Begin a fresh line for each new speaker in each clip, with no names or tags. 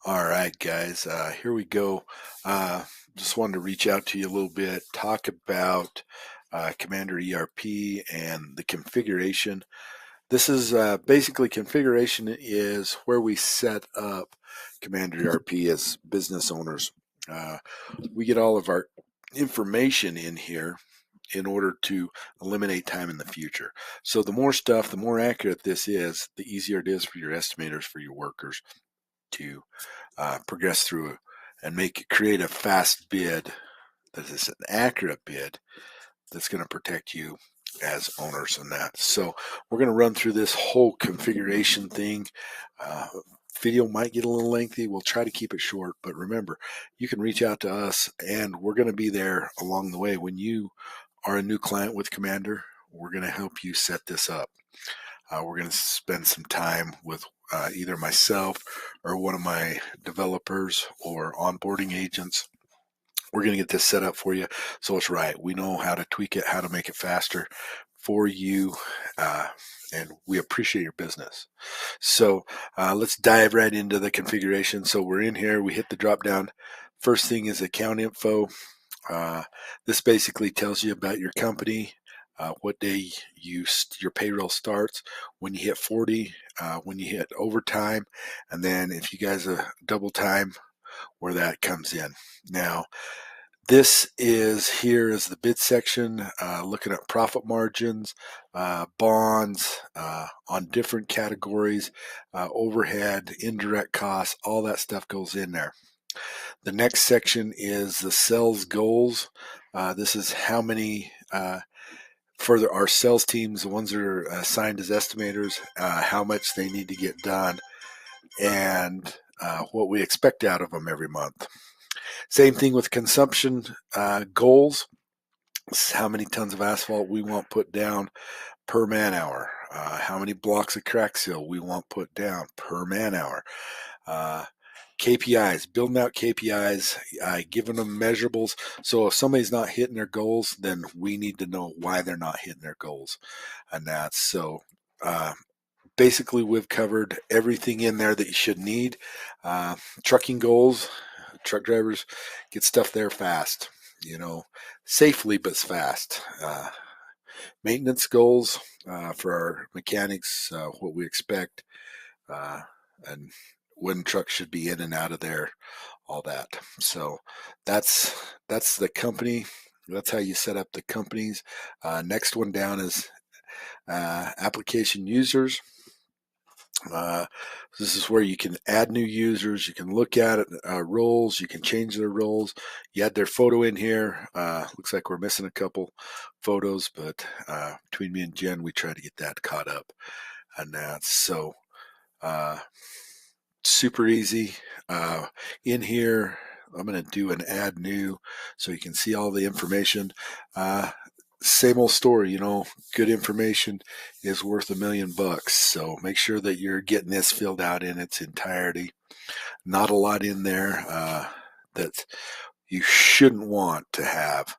All right, guys, here we go. Just wanted to reach out to you a little bit, talk about Commander ERP and the configuration. This is basically configuration is where we set up Commander ERP as business owners. Uh, we get all of our information in here in order to eliminate time in the future. So the more stuff, the more accurate this is, the easier it is for your estimators, for your workers to progress through and create a fast bid that is an accurate bid that's going to protect you as owners in that. So we're going to run through this whole configuration thing. Uh, Video might get a little lengthy. We'll try to keep it short, but remember, you can reach out to us and we're going to be there along the way. When you are a new client with Commander, we're going to help you set this up. We're going to spend some time with either myself or one of my developers or onboarding agents. We're going to get this set up for you so it's right. We know how to tweak it, how to make it faster for you, and we appreciate your business. So let's dive right into the configuration. So we're in here, we hit the drop down. First thing is account info. This basically tells you about your company, what day your payroll starts, when you hit 40, when you hit overtime, and then if you guys double time, where that comes in. Now, this is here is the bid section, looking at profit margins, bonds on different categories, overhead, indirect costs, all that stuff goes in there. The next section is the sales goals. This is how many for our sales teams, the ones that are assigned as estimators, how much they need to get done, and what we expect out of them every month. Same thing with consumption goals. This is how many tons of asphalt we want put down per man hour. How many blocks of crack seal we want put down per man hour. KPIs, building out KPIs, giving them measurables. So if somebody's not hitting their goals, then we need to know why they're not hitting their goals. And that's so basically we've covered everything in there that you should need. Trucking goals, truck drivers get stuff there fast, safely but fast. Maintenance goals for our mechanics, what we expect, and when trucks should be in and out of there, all that. So that's the company. That's how you set up the companies. Next one down is application users. This is where you can add new users. You can look at it, roles. You can change their roles. You add their photo in here. Looks like we're missing a couple photos, but between me and Jen, we try to get that caught up. And that's so super easy. In here, I'm going to do an add new so you can see all the information. Same old story, good information is worth $1,000,000. So make sure that you're getting this filled out in its entirety. Not a lot in there that you shouldn't want to have.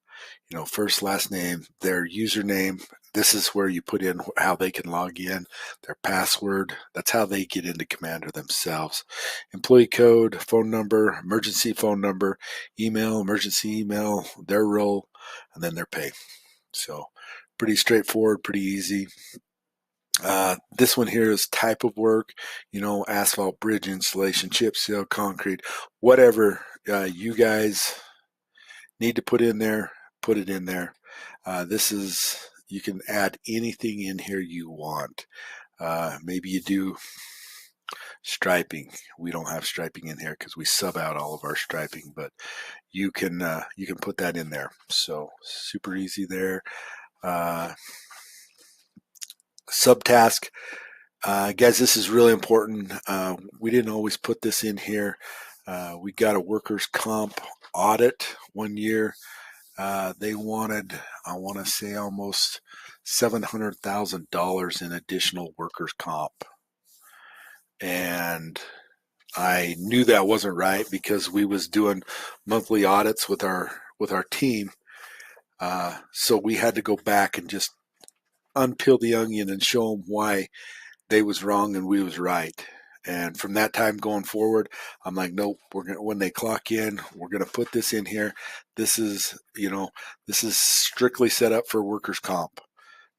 First, last name, their username. This is where you put in how they can log in, their password. That's how they get into Commander themselves. Employee code, phone number, emergency phone number, email, emergency email, their role, and then their pay. So pretty straightforward, pretty easy. This one here is type of work, asphalt, bridge installation, chip seal, concrete, whatever you guys need to put in there, put it in there. You can add anything in here you want. Maybe you do striping. We don't have striping in here because we sub out all of our striping, but you can put that in there. So super easy there. Subtask. Guys, this is really important. We didn't always put this in here. We got a workers' comp audit one year. They wanted, I want to say, almost $700,000 in additional workers' comp. And I knew that wasn't right because we was doing monthly audits with our team. So we had to go back and just unpeel the onion and show them why they was wrong and we was right. And from that time going forward, I'm like, nope, when they clock in, we're going to put this in here. This is, this is strictly set up for workers' comp,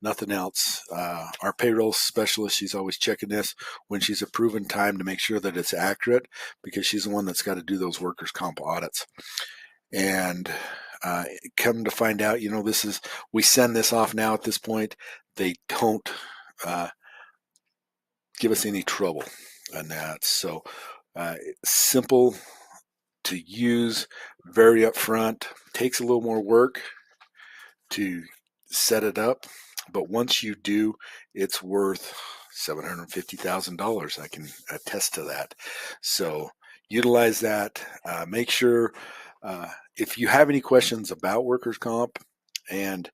nothing else. Our payroll specialist, she's always checking this when she's approving time to make sure that it's accurate, because she's the one that's got to do those workers' comp audits. And come to find out, we send this off now at this point. They don't give us any trouble on that. So simple to use, very upfront, takes a little more work to set it up, but once you do, it's worth $750,000. I can attest to that. So utilize that. Make sure if you have any questions about workers' comp and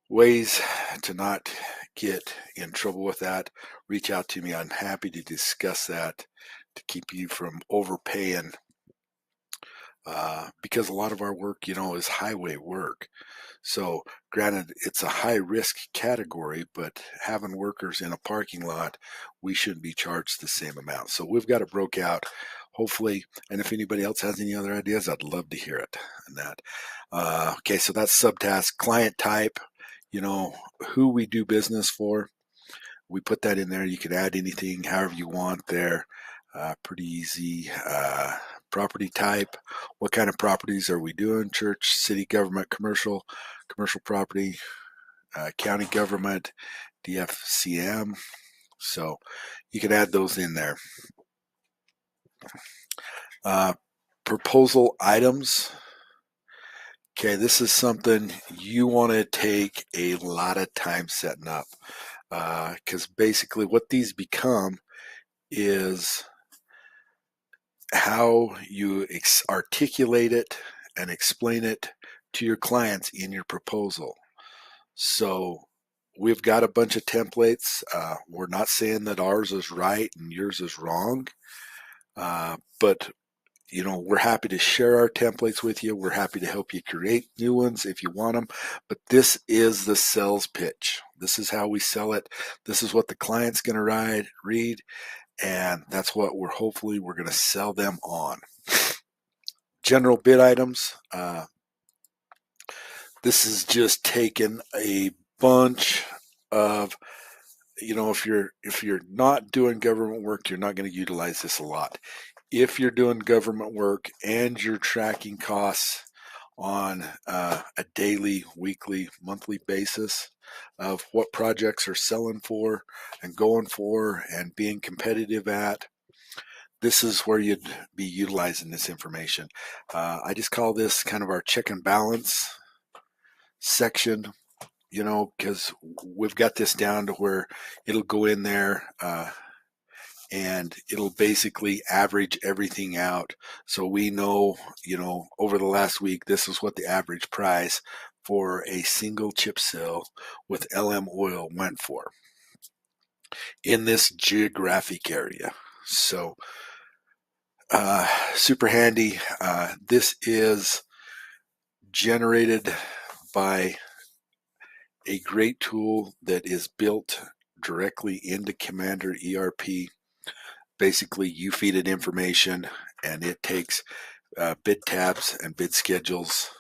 ways to not get in trouble with that, reach out to me. I'm happy to discuss that to keep you from overpaying, because a lot of our work, is highway work. So granted, it's a high risk category, but having workers in a parking lot, we shouldn't be charged the same amount. So we've got it broke out, hopefully. And if anybody else has any other ideas, I'd love to hear it. And that. Okay, so that's subtask. Client type, who we do business for. We put that in there. You can add anything however you want there. Pretty easy. Property type. What kind of properties are we doing? Church, city government, commercial property, county government, DFCM. So you can add those in there. Proposal items. Okay, this is something you want to take a lot of time setting up, because basically what these become is how you articulate it and explain it to your clients in your proposal. So we've got a bunch of templates. We're not saying that ours is right and yours is wrong, but we're happy to share our templates with you. We're happy to help you create new ones if you want them. But this is the sales pitch. This is how we sell it. This is what the client's going to read, and that's what we're going to sell them on. General bid items. This is just taking a bunch of, if you're not doing government work, you're not going to utilize this a lot. If you're doing government work and you're tracking costs on a daily, weekly, monthly basis of what projects are selling for and going for and being competitive at, this is where you'd be utilizing this information. I just call this kind of our check and balance section, because we've got this down to where it'll go in there and it'll basically average everything out. So we know, over the last week, this is what the average price for a single chip seal with LM oil went for in this geographic area. So super handy. This is generated by a great tool that is built directly into Commander ERP. Basically, you feed it information and it takes bid tabs and bid schedules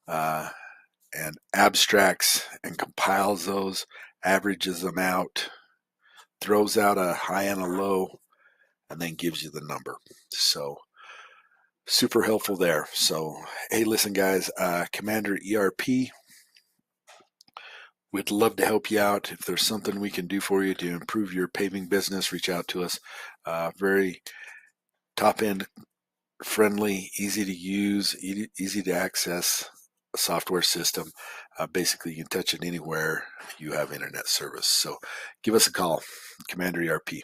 and abstracts and compiles those, averages them out, throws out a high and a low, and then gives you the number. So super helpful there. So, hey, listen, guys, Commander ERP, we'd love to help you out. If there's something we can do for you to improve your paving business, reach out to us. Very top-end, friendly, easy to use, easy to access software system. Basically, you can touch it anywhere you have internet service. So give us a call, Commander ERP.